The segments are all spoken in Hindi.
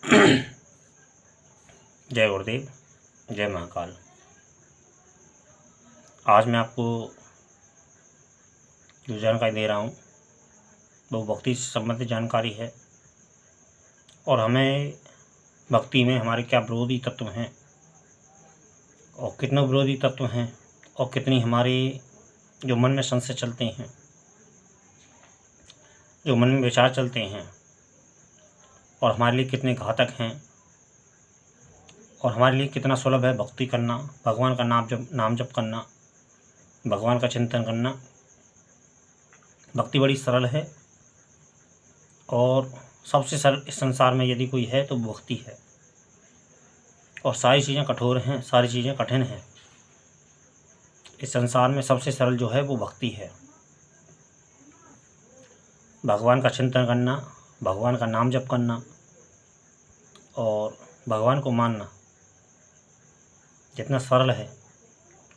जय गुरुदेव, जय महाकाल। आज मैं आपको जो जानकारी दे रहा हूँ वो भक्ति से संबंधित जानकारी है और हमें भक्ति में हमारे क्या विरोधी तत्व हैं और कितने विरोधी तत्व हैं और कितनी हमारे जो मन में संशय चलते हैं, जो मन में विचार चलते हैं और हमारे लिए कितने घातक हैं और हमारे लिए कितना सुलभ है भक्ति करना, भगवान का नाम जप करना, भगवान का चिंतन करना। भक्ति बड़ी सरल है और सबसे सरल इस संसार में यदि कोई है तो भक्ति है। और सारी चीज़ें कठोर हैं, सारी चीज़ें कठिन हैं। इस संसार में सबसे सरल जो है वो भक्ति है। भगवान का चिंतन करना, भगवान का नाम जप करना और भगवान को मानना जितना सरल है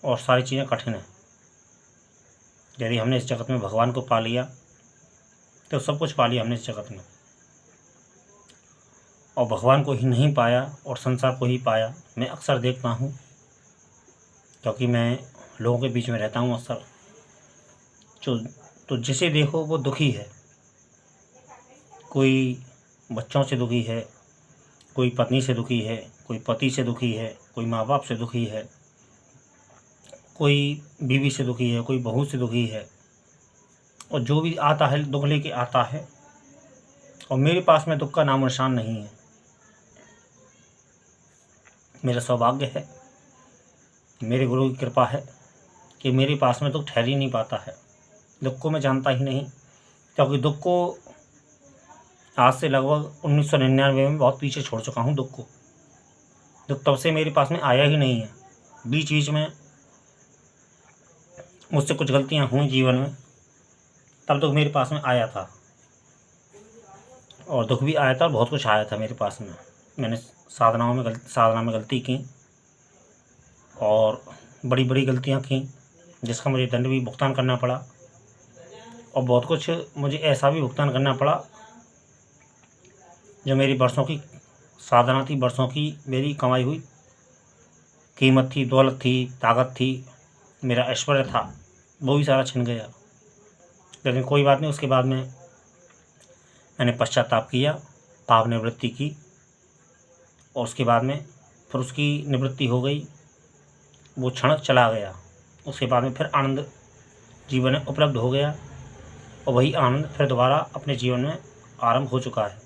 और सारी चीज़ें कठिन है। यदि हमने इस जगत में भगवान को पा लिया तो सब कुछ पा लिया हमने इस जगत में। और भगवान को ही नहीं पाया और संसार को ही पाया। मैं अक्सर देखता हूँ, क्योंकि मैं लोगों के बीच में रहता हूँ अक्सर, तो जिसे देखो वो दुखी है। कोई बच्चों से दुखी है, कोई पत्नी से दुखी है, कोई पति से दुखी है, कोई माँ बाप से दुखी है, कोई बीवी से दुखी है, कोई बहू से दुखी है। और जो भी आता है दुख लेके आता है। और मेरे पास में दुख का नाम निशान नहीं है। मेरा सौभाग्य है, मेरे गुरु की कृपा है कि मेरे पास में दुख ठहर ही नहीं पाता है। दुख को मैं जानता ही नहीं, क्योंकि दुख को आज से लगभग 1999 में बहुत पीछे छोड़ चुका हूँ। दुख को, दुख तब से मेरे पास में आया ही नहीं है। बीच में मुझसे कुछ गलतियाँ हुई जीवन में, तब दुख मेरे पास में आया था। और दुख भी आया था और बहुत कुछ आया था मेरे पास में। मैंने साधना में गलती की और बड़ी बड़ी गलतियाँ की, जिसका मुझे दंड भी भुगतान करना पड़ा। और बहुत कुछ मुझे ऐसा भी भुगतान करना पड़ा जो मेरी वर्षों की साधना थी, वर्षों की मेरी कमाई हुई कीमत थी, दौलत थी, ताकत थी, मेरा ऐश्वर्य था, वो भी सारा छिन गया। लेकिन कोई बात नहीं, उसके बाद में मैंने पश्चाताप किया, पाप निवृत्ति की और उसके बाद में फिर उसकी निवृत्ति हो गई। वो क्षण चला गया। उसके बाद में फिर आनंद जीवन में उपलब्ध हो गया और वही आनंद फिर दोबारा अपने जीवन में आरंभ हो चुका है।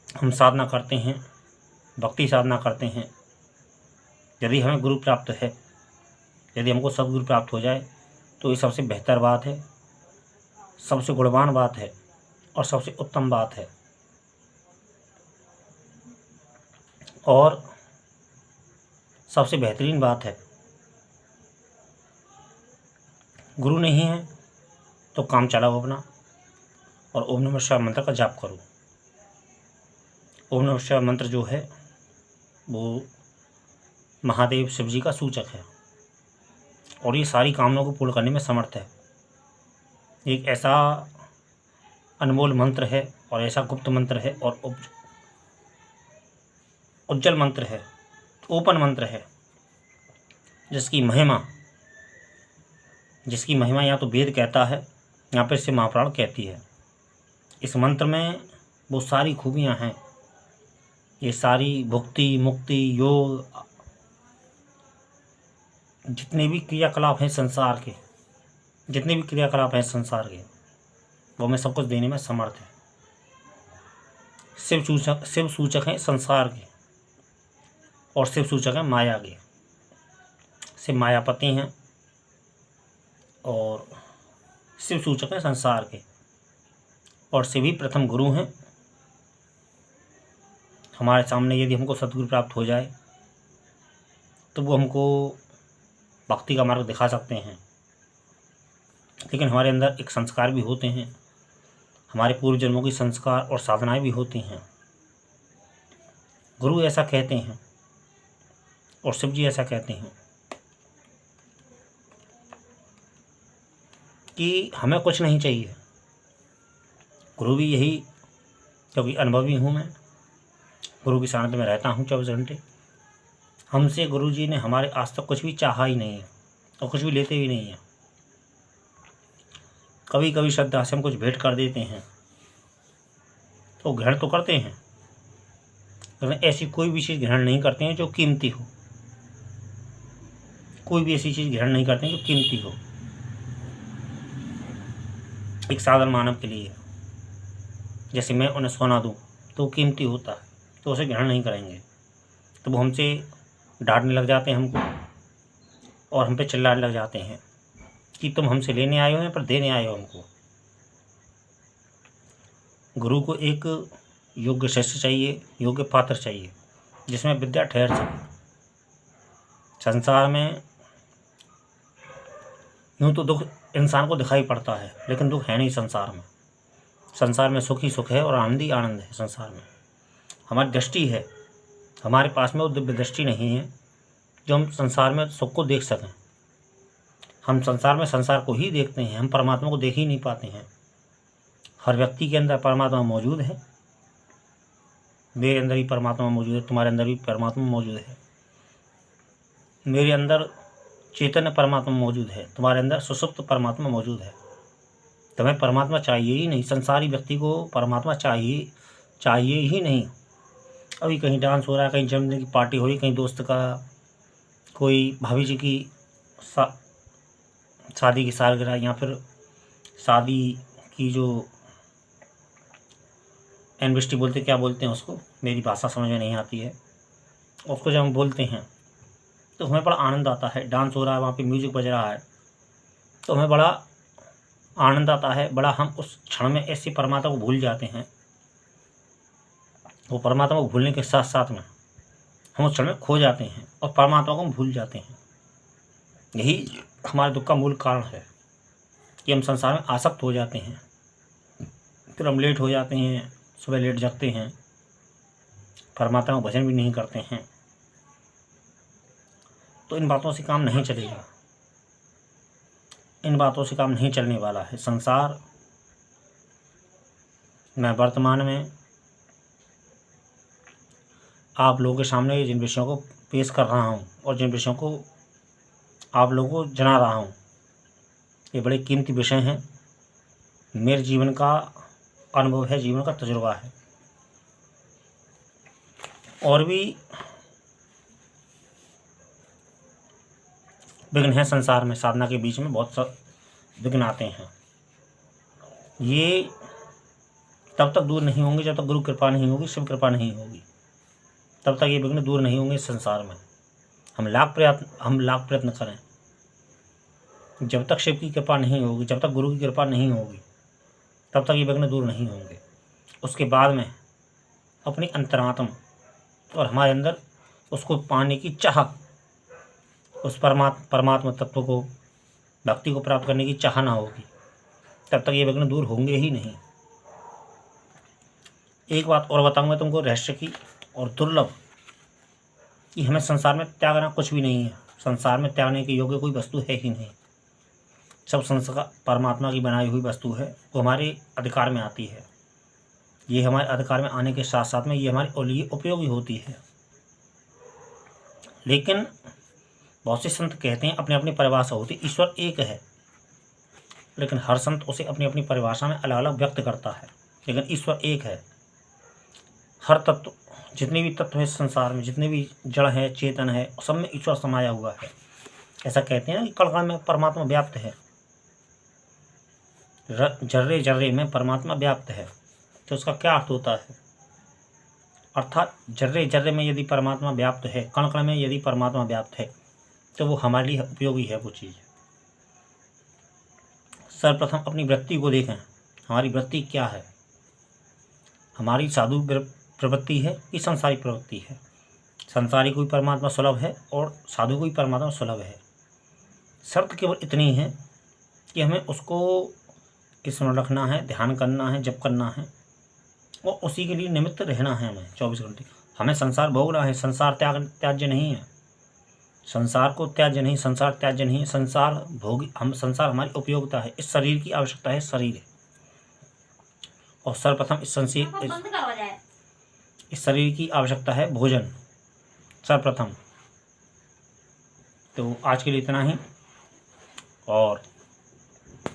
हम साधना करते हैं, भक्ति साधना करते हैं। यदि हमें गुरु प्राप्त है, यदि हमको सदगुरु प्राप्त हो जाए तो ये सबसे बेहतर बात है, सबसे गुणवान बात है और सबसे उत्तम बात है। और सबसे बेहतरीन बात है। गुरु नहीं है तो काम चलाओ अपना और ओम नमः शिवाय मंत्र का जाप करो। ओम नमः शिवाय मंत्र जो है वो महादेव शिव जी का सूचक है और ये सारी कामनाओं को पूर्ण करने में समर्थ है। एक ऐसा अनमोल मंत्र है और ऐसा गुप्त मंत्र है और उज्जवल मंत्र है, ओपन मंत्र है, जिसकी महिमा या तो वेद कहता है या फिर से महापुराण कहती है। इस मंत्र में वो सारी खूबियाँ हैं। ये सारी भुक्ति, मुक्ति, योग, जितने भी क्रियाकलाप हैं संसार के, वो मैं सब कुछ देने में समर्थ है। शिव सूचक हैं संसार के और शिव सूचक हैं माया के। शिव मायापति हैं और शिव सूचक हैं संसार के। और शिव ही प्रथम गुरु हैं। हमारे सामने यदि हमको सद्गुरु प्राप्त हो जाए तो वो हमको भक्ति का मार्ग दिखा सकते हैं। लेकिन हमारे अंदर एक संस्कार भी होते हैं, हमारे पूर्व जन्मों की संस्कार और साधनाएं भी होती हैं। गुरु ऐसा कहते हैं और शिव जी ऐसा कहते हैं कि हमें कुछ नहीं चाहिए। गुरु भी यही क्योंकि अनुभवी हूँ मैं, गुरु की सानिध्य में रहता हूँ 24 घंटे। हमसे गुरु जी ने हमारे आज तक कुछ भी चाहा ही नहीं है और कुछ भी लेते भी नहीं हैं। कभी कभी श्रद्धा से हम कुछ भेंट कर देते हैं तो ग्रहण तो करते हैं, लेकिन ऐसी कोई भी चीज़ ग्रहण नहीं करते हैं जो कीमती हो। कोई भी ऐसी चीज़ ग्रहण नहीं करते हैं जो कीमती हो। एक साधारण मानव के लिए जैसे मैं उन्हें सोना दूं तो वो कीमती होता है, तो उसे ग्रहण नहीं करेंगे। तो वो हमसे डांटने लग जाते हैं हमको और हम पे चिल्लाने लग जाते हैं कि तुम हमसे लेने आए हो या पर देने आए हो हमको। गुरु को एक योग्य शिष्य चाहिए, योग्य पात्र चाहिए, जिसमें विद्या ठहर सके। संसार में यूँ तो दुख इंसान को दिखाई पड़ता है, लेकिन दुख है नहीं संसार में। संसार में सुख ही सुख है और आनंद ही आनंद है। संसार में हमारी दृष्टि है, हमारे पास में वो दिव्य दृष्टि नहीं है जो हम संसार में सुख को देख सकें। हम संसार में संसार को ही देखते हैं, हम परमात्मा को देख ही नहीं पाते हैं। हर व्यक्ति के अंदर परमात्मा मौजूद है, मेरे अंदर भी परमात्मा मौजूद है, तुम्हारे अंदर भी परमात्मा मौजूद है। मेरे अंदर चैतन्य परमात्मा मौजूद है, तुम्हारे अंदर सुसुप्त परमात्मा मौजूद है। तुम्हें परमात्मा चाहिए ही नहीं, संसारी व्यक्ति को परमात्मा चाहिए ही नहीं। अभी कहीं डांस हो रहा है, कहीं जन्मदिन की पार्टी हो रही, कहीं दोस्त का कोई भाभी जी की शादी की सालगिरह या फिर शादी की जो एनिवर्सरी बोलते, क्या बोलते हैं उसको, मेरी भाषा समझ में नहीं आती है, उसको जब हम बोलते हैं तो हमें बड़ा आनंद आता है। डांस हो रहा है, वहाँ पे म्यूजिक बज रहा है तो हमें बड़ा आनंद आता है। बड़ा हम उस क्षण में ऐसी परमात्मा को भूल जाते हैं। वो परमात्मा को भूलने के साथ साथ में हम उस क्षण में खो जाते हैं और परमात्मा को हम भूल जाते हैं। यही हमारे दुख का मूल कारण है कि हम संसार में आसक्त हो जाते हैं। फिर हम लेट हो जाते हैं, सुबह लेट जगते हैं, परमात्मा का भजन भी नहीं करते हैं। तो इन बातों से काम नहीं चलेगा, इन बातों से काम नहीं चलने वाला है। संसार मैं वर्तमान में आप लोगों के सामने जिन विषयों को पेश कर रहा हूँ और जिन विषयों को आप लोगों को जना रहा हूँ, ये बड़े कीमती विषय हैं। मेरे जीवन का अनुभव है, जीवन का तजुर्बा है। और भी विघ्न हैं संसार में, साधना के बीच में बहुत सा विघ्न आते हैं। ये तब तक दूर नहीं होंगे जब तक गुरु कृपा नहीं होगी, शिव कृपा नहीं होगी, तब तक ये विघ्न दूर नहीं होंगे संसार में। हम लाख प्रयत्न करें, जब तक शिव की कृपा नहीं होगी, जब तक गुरु की कृपा नहीं होगी, तब तक ये विघ्न दूर नहीं होंगे। उसके बाद में अपनी अंतरात्मा और हमारे अंदर उसको पाने की चाह, उस परमात्मा तत्व को, भक्ति को प्राप्त करने की चाह ना होगी, तब तक ये विघ्न दूर होंगे ही नहीं। एक बात और बताऊंगा तुमको रहस्य की और दुर्लभ, कि हमें संसार में त्यागना कुछ भी नहीं है। संसार में त्यागने के योग्य कोई वस्तु है ही नहीं। सब संसार परमात्मा की बनाई हुई वस्तु है, वो हमारे अधिकार में आती है। ये हमारे अधिकार में आने के साथ साथ में ये हमारे लिए उपयोगी होती है। लेकिन बहुत से संत कहते हैं अपनी अपनी परिभाषा होती है, ईश्वर एक है, लेकिन हर संत उसे अपनी अपनी परिभाषा में अलग अलग व्यक्त करता है। लेकिन ईश्वर एक है। हर तत्व, जितने भी तत्व है संसार में, जितने भी जड़ है, चेतन है, सब में ईश्वर समाया हुआ है। ऐसा कहते हैं कि कण कण में परमात्मा व्याप्त है, जर्रे जर्रे में परमात्मा व्याप्त है। तो उसका क्या अर्थ होता है? अर्थात जर्रे जर्रे में यदि परमात्मा व्याप्त है, कण कण में यदि परमात्मा व्याप्त है, तो वो हमारे लिए उपयोगी है वो चीज़। सर्वप्रथम अपनी वृत्ति को देखें, हमारी वृत्ति क्या है? हमारी साधु प्रवृत्ति है कि संसारी प्रवृत्ति है? संसारी कोई परमात्मा सुलभ है और साधु कोई परमात्मा सुलभ है। शर्त केवल इतनी है कि हमें उसको स्मरण रखना है, ध्यान करना है, जप करना है और उसी के लिए निमित्त रहना है। हमें 24 घंटे हमें संसार भोगना है। संसार त्याज्य नहीं है, संसार को त्याज्य नहीं, संसार त्याज्य नहीं है। संसार भोग, हम संसार हमारी उपयोगिता है। इस शरीर की आवश्यकता है, शरीर है और सर्वप्रथम इस शरीर की आवश्यकता है भोजन सर्वप्रथम। तो आज के लिए इतना ही, और